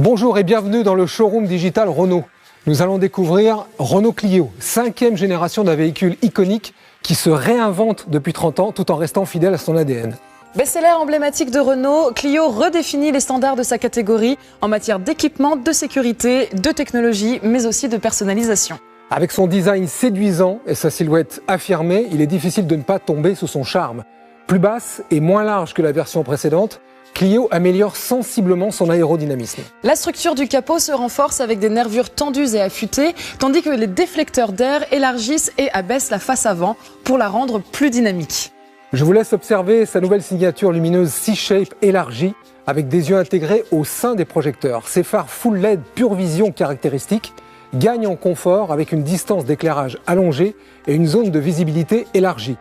Bonjour et bienvenue dans le showroom digital Renault. Nous allons découvrir Renault Clio, 5e génération d'un véhicule iconique qui se réinvente depuis 30 ans tout en restant fidèle à son ADN. Best-seller emblématique de Renault, Clio redéfinit les standards de sa catégorie en matière d'équipement, de sécurité, de technologie, mais aussi de personnalisation. Avec son design séduisant et sa silhouette affirmée, il est difficile de ne pas tomber sous son charme. Plus basse et moins large que la version précédente, Clio améliore sensiblement son aérodynamisme. La structure du capot se renforce avec des nervures tendues et affûtées, tandis que les déflecteurs d'air élargissent et abaissent la face avant pour la rendre plus dynamique. Je vous laisse observer sa nouvelle signature lumineuse C-Shape élargie avec des yeux intégrés au sein des projecteurs. Ses phares full LED pure vision caractéristiques gagnent en confort avec une distance d'éclairage allongée et une zone de visibilité élargie.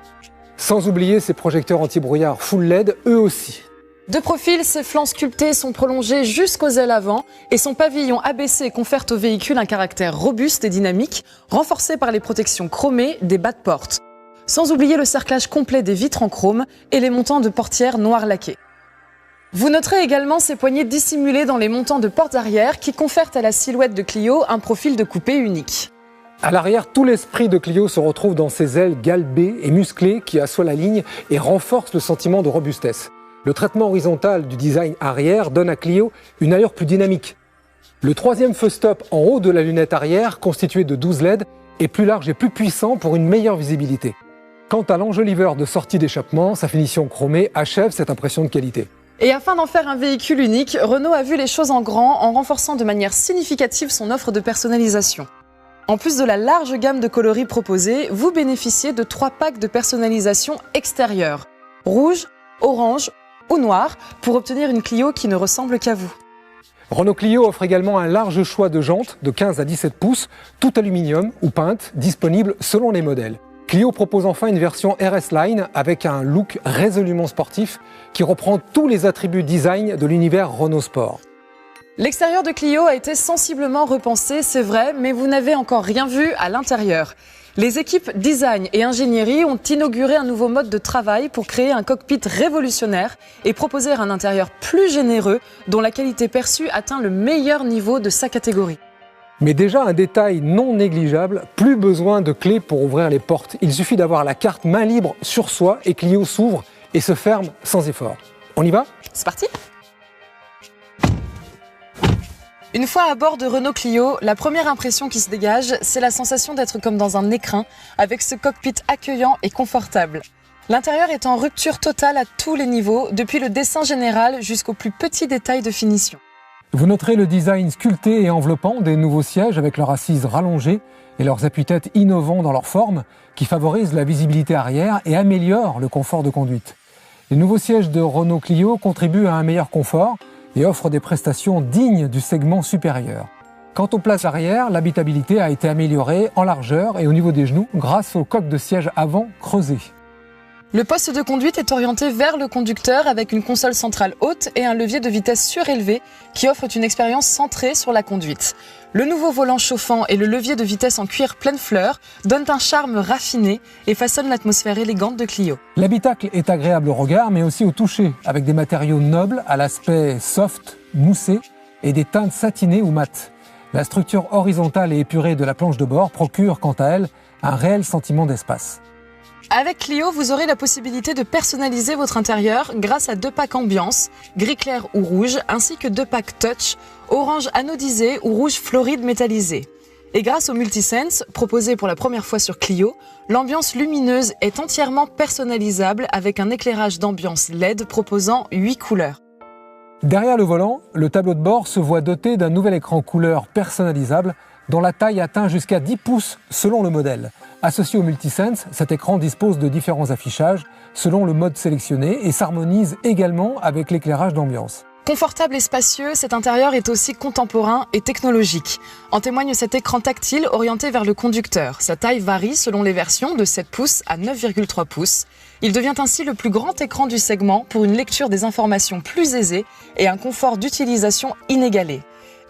Sans oublier ses projecteurs anti-brouillard full LED eux aussi. De profil, ses flancs sculptés sont prolongés jusqu'aux ailes avant et son pavillon abaissé confère au véhicule un caractère robuste et dynamique, renforcé par les protections chromées des bas de porte. Sans oublier le cerclage complet des vitres en chrome et les montants de portières noir laqués. Vous noterez également ces poignées dissimulées dans les montants de portes arrière qui confèrent à la silhouette de Clio un profil de coupé unique. À l'arrière, tout l'esprit de Clio se retrouve dans ses ailes galbées et musclées qui assoient la ligne et renforcent le sentiment de robustesse. Le traitement horizontal du design arrière donne à Clio une allure plus dynamique. Le troisième feu stop en haut de la lunette arrière, constitué de 12 LED, est plus large et plus puissant pour une meilleure visibilité. Quant à l'enjoliveur de sortie d'échappement, sa finition chromée achève cette impression de qualité. Et afin d'en faire un véhicule unique, Renault a vu les choses en grand en renforçant de manière significative son offre de personnalisation. En plus de la large gamme de coloris proposés, vous bénéficiez de 3 packs de personnalisation extérieure, rouge, orange ou noir, pour obtenir une Clio qui ne ressemble qu'à vous. Renault Clio offre également un large choix de jantes de 15 à 17 pouces, tout aluminium ou peintes, disponibles selon les modèles. Clio propose enfin une version RS Line avec un look résolument sportif qui reprend tous les attributs design de l'univers Renault Sport. L'extérieur de Clio a été sensiblement repensé, c'est vrai, mais vous n'avez encore rien vu à l'intérieur. Les équipes design et ingénierie ont inauguré un nouveau mode de travail pour créer un cockpit révolutionnaire et proposer un intérieur plus généreux dont la qualité perçue atteint le meilleur niveau de sa catégorie. Mais déjà un détail non négligeable, plus besoin de clés pour ouvrir les portes. Il suffit d'avoir la carte main libre sur soi et Clio s'ouvre et se ferme sans effort. On y va ? C'est parti ? Une fois à bord de Renault Clio, la première impression qui se dégage, c'est la sensation d'être comme dans un écrin, avec ce cockpit accueillant et confortable. L'intérieur est en rupture totale à tous les niveaux, depuis le dessin général jusqu'aux plus petits détails de finition. Vous noterez le design sculpté et enveloppant des nouveaux sièges avec leurs assises rallongées et leurs appuis-têtes innovants dans leur forme, qui favorisent la visibilité arrière et améliorent le confort de conduite. Les nouveaux sièges de Renault Clio contribuent à un meilleur confort et offre des prestations dignes du segment supérieur. Quant aux places arrière, l'habitabilité a été améliorée en largeur et au niveau des genoux grâce au coque de siège avant creusé. Le poste de conduite est orienté vers le conducteur avec une console centrale haute et un levier de vitesse surélevé qui offre une expérience centrée sur la conduite. Le nouveau volant chauffant et le levier de vitesse en cuir pleine fleur donnent un charme raffiné et façonnent l'atmosphère élégante de Clio. L'habitacle est agréable au regard mais aussi au toucher, avec des matériaux nobles à l'aspect soft, moussé et des teintes satinées ou mates. La structure horizontale et épurée de la planche de bord procure quant à elle un réel sentiment d'espace. Avec Clio, vous aurez la possibilité de personnaliser votre intérieur grâce à 2 packs ambiance, gris clair ou rouge, ainsi que 2 packs touch, orange anodisé ou rouge fluoride métallisé. Et grâce au Multisense, proposé pour la première fois sur Clio, l'ambiance lumineuse est entièrement personnalisable avec un éclairage d'ambiance LED proposant 8 couleurs. Derrière le volant, le tableau de bord se voit doté d'un nouvel écran couleur personnalisable dont la taille atteint jusqu'à 10 pouces selon le modèle. Associé au Multisense, cet écran dispose de différents affichages selon le mode sélectionné et s'harmonise également avec l'éclairage d'ambiance. Confortable et spacieux, cet intérieur est aussi contemporain et technologique. En témoigne cet écran tactile orienté vers le conducteur. Sa taille varie selon les versions de 7 pouces à 9,3 pouces. Il devient ainsi le plus grand écran du segment pour une lecture des informations plus aisée et un confort d'utilisation inégalé.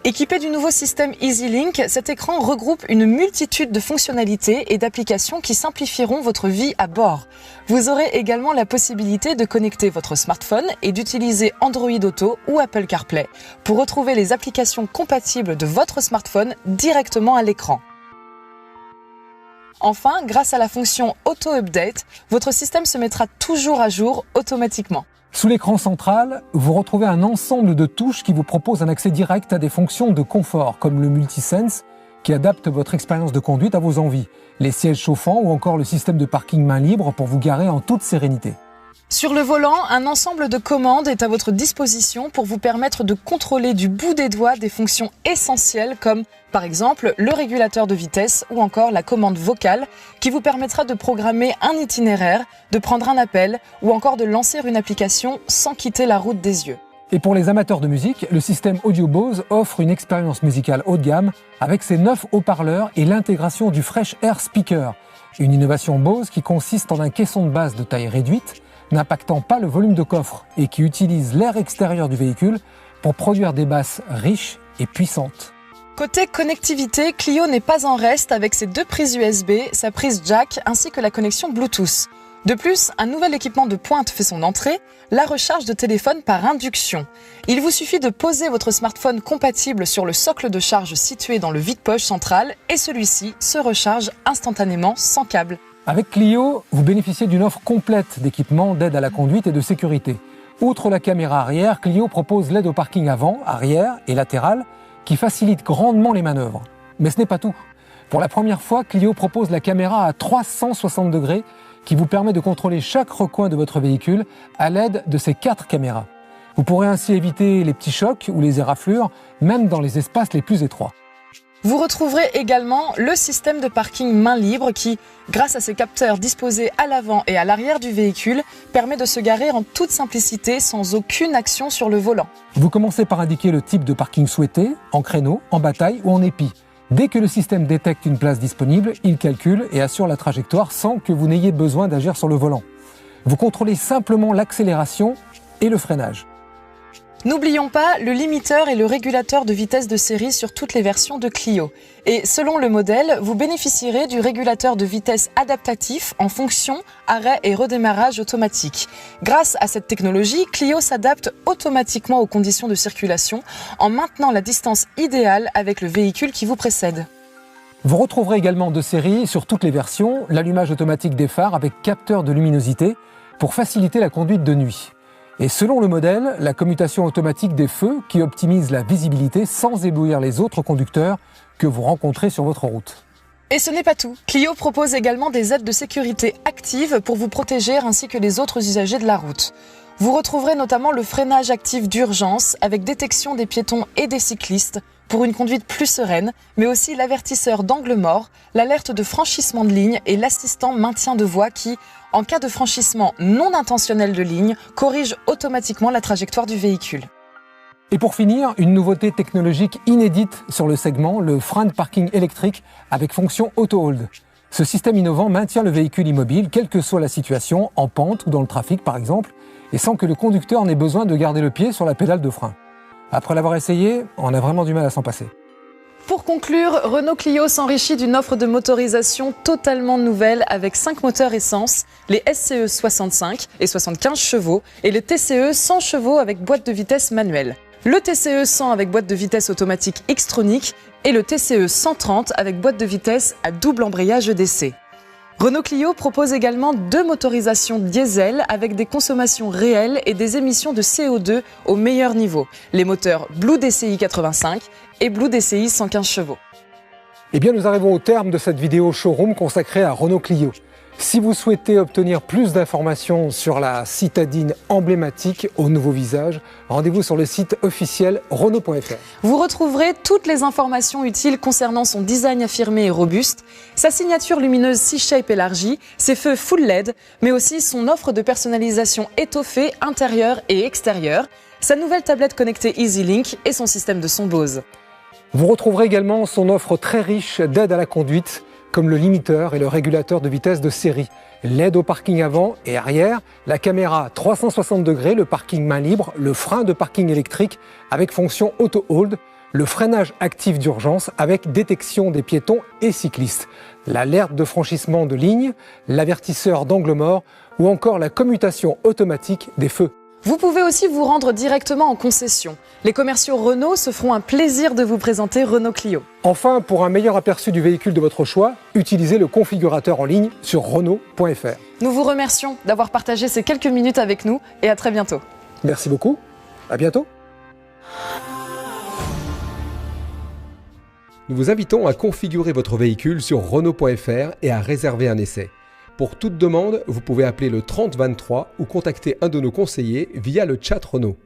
Équipé du nouveau système EasyLink, cet écran regroupe une multitude de fonctionnalités et d'applications qui simplifieront votre vie à bord. Vous aurez également la possibilité de connecter votre smartphone et d'utiliser Android Auto ou Apple CarPlay pour retrouver les applications compatibles de votre smartphone directement à l'écran. Enfin, grâce à la fonction Auto Update, votre système se mettra toujours à jour automatiquement. Sous l'écran central, vous retrouvez un ensemble de touches qui vous proposent un accès direct à des fonctions de confort, comme le Multisense, qui adapte votre expérience de conduite à vos envies, les sièges chauffants ou encore le système de parking main libre pour vous garer en toute sérénité. Sur le volant, un ensemble de commandes est à votre disposition pour vous permettre de contrôler du bout des doigts des fonctions essentielles comme, par exemple, le régulateur de vitesse ou encore la commande vocale qui vous permettra de programmer un itinéraire, de prendre un appel ou encore de lancer une application sans quitter la route des yeux. Et pour les amateurs de musique, le système Audio Bose offre une expérience musicale haut de gamme avec ses 9 haut-parleurs et l'intégration du Fresh Air Speaker, une innovation Bose qui consiste en un caisson de basse de taille réduite, n'impactant pas le volume de coffre et qui utilise l'air extérieur du véhicule pour produire des basses riches et puissantes. Côté connectivité, Clio n'est pas en reste avec ses 2 prises USB, sa prise jack ainsi que la connexion Bluetooth. De plus, un nouvel équipement de pointe fait son entrée, la recharge de téléphone par induction. Il vous suffit de poser votre smartphone compatible sur le socle de charge situé dans le vide-poche central et celui-ci se recharge instantanément sans câble. Avec Clio, vous bénéficiez d'une offre complète d'équipements d'aide à la conduite et de sécurité. Outre la caméra arrière, Clio propose l'aide au parking avant, arrière et latéral qui facilite grandement les manœuvres. Mais ce n'est pas tout. Pour la première fois, Clio propose la caméra à 360 degrés qui vous permet de contrôler chaque recoin de votre véhicule à l'aide de ces 4 caméras. Vous pourrez ainsi éviter les petits chocs ou les éraflures, même dans les espaces les plus étroits. Vous retrouverez également le système de parking main libre qui, grâce à ses capteurs disposés à l'avant et à l'arrière du véhicule, permet de se garer en toute simplicité sans aucune action sur le volant. Vous commencez par indiquer le type de parking souhaité, en créneau, en bataille ou en épi. Dès que le système détecte une place disponible, il calcule et assure la trajectoire sans que vous n'ayez besoin d'agir sur le volant. Vous contrôlez simplement l'accélération et le freinage. N'oublions pas le limiteur et le régulateur de vitesse de série sur toutes les versions de Clio. Et selon le modèle, vous bénéficierez du régulateur de vitesse adaptatif en fonction, arrêt et redémarrage automatique. Grâce à cette technologie, Clio s'adapte automatiquement aux conditions de circulation en maintenant la distance idéale avec le véhicule qui vous précède. Vous retrouverez également de série sur toutes les versions l'allumage automatique des phares avec capteur de luminosité pour faciliter la conduite de nuit. Et selon le modèle, la commutation automatique des feux qui optimise la visibilité sans éblouir les autres conducteurs que vous rencontrez sur votre route. Et ce n'est pas tout. Clio propose également des aides de sécurité actives pour vous protéger ainsi que les autres usagers de la route. Vous retrouverez notamment le freinage actif d'urgence avec détection des piétons et des cyclistes pour une conduite plus sereine, mais aussi l'avertisseur d'angle mort, l'alerte de franchissement de ligne et l'assistant maintien de voie qui, en cas de franchissement non intentionnel de ligne, corrige automatiquement la trajectoire du véhicule. Et pour finir, une nouveauté technologique inédite sur le segment, le frein de parking électrique avec fonction auto-hold. Ce système innovant maintient le véhicule immobile, quelle que soit la situation, en pente ou dans le trafic par exemple, et sans que le conducteur n'ait besoin de garder le pied sur la pédale de frein. Après l'avoir essayé, on a vraiment du mal à s'en passer. Pour conclure, Renault Clio s'enrichit d'une offre de motorisation totalement nouvelle avec 5 moteurs essence, les SCE 65 et 75 chevaux et le TCE 100 chevaux avec boîte de vitesse manuelle. Le TCE 100 avec boîte de vitesse automatique Xtronic et le TCE 130 avec boîte de vitesse à double embrayage EDC. Renault Clio propose également 2 motorisations diesel avec des consommations réelles et des émissions de CO2 au meilleur niveau, les moteurs Blue DCI 85 et Blue DCI 115 chevaux. Eh bien, nous arrivons au terme de cette vidéo showroom consacrée à Renault Clio. Si vous souhaitez obtenir plus d'informations sur la citadine emblématique au nouveau visage, rendez-vous sur le site officiel renault.fr. Vous retrouverez toutes les informations utiles concernant son design affirmé et robuste, sa signature lumineuse C-Shape élargie, ses feux full LED, mais aussi son offre de personnalisation étoffée intérieure et extérieure, sa nouvelle tablette connectée EasyLink et son système de son Bose. Vous retrouverez également son offre très riche d'aide à la conduite, comme le limiteur et le régulateur de vitesse de série, l'aide au parking avant et arrière, la caméra 360 degrés, le parking main libre, le frein de parking électrique avec fonction auto-hold, le freinage actif d'urgence avec détection des piétons et cyclistes, l'alerte de franchissement de ligne, l'avertisseur d'angle mort ou encore la commutation automatique des feux. Vous pouvez aussi vous rendre directement en concession. Les commerciaux Renault se feront un plaisir de vous présenter Renault Clio. Enfin, pour un meilleur aperçu du véhicule de votre choix, utilisez le configurateur en ligne sur Renault.fr. Nous vous remercions d'avoir partagé ces quelques minutes avec nous et à très bientôt. Merci beaucoup, à bientôt. Nous vous invitons à configurer votre véhicule sur Renault.fr et à réserver un essai. Pour toute demande, vous pouvez appeler le 30 23 ou contacter un de nos conseillers via le chat Renault.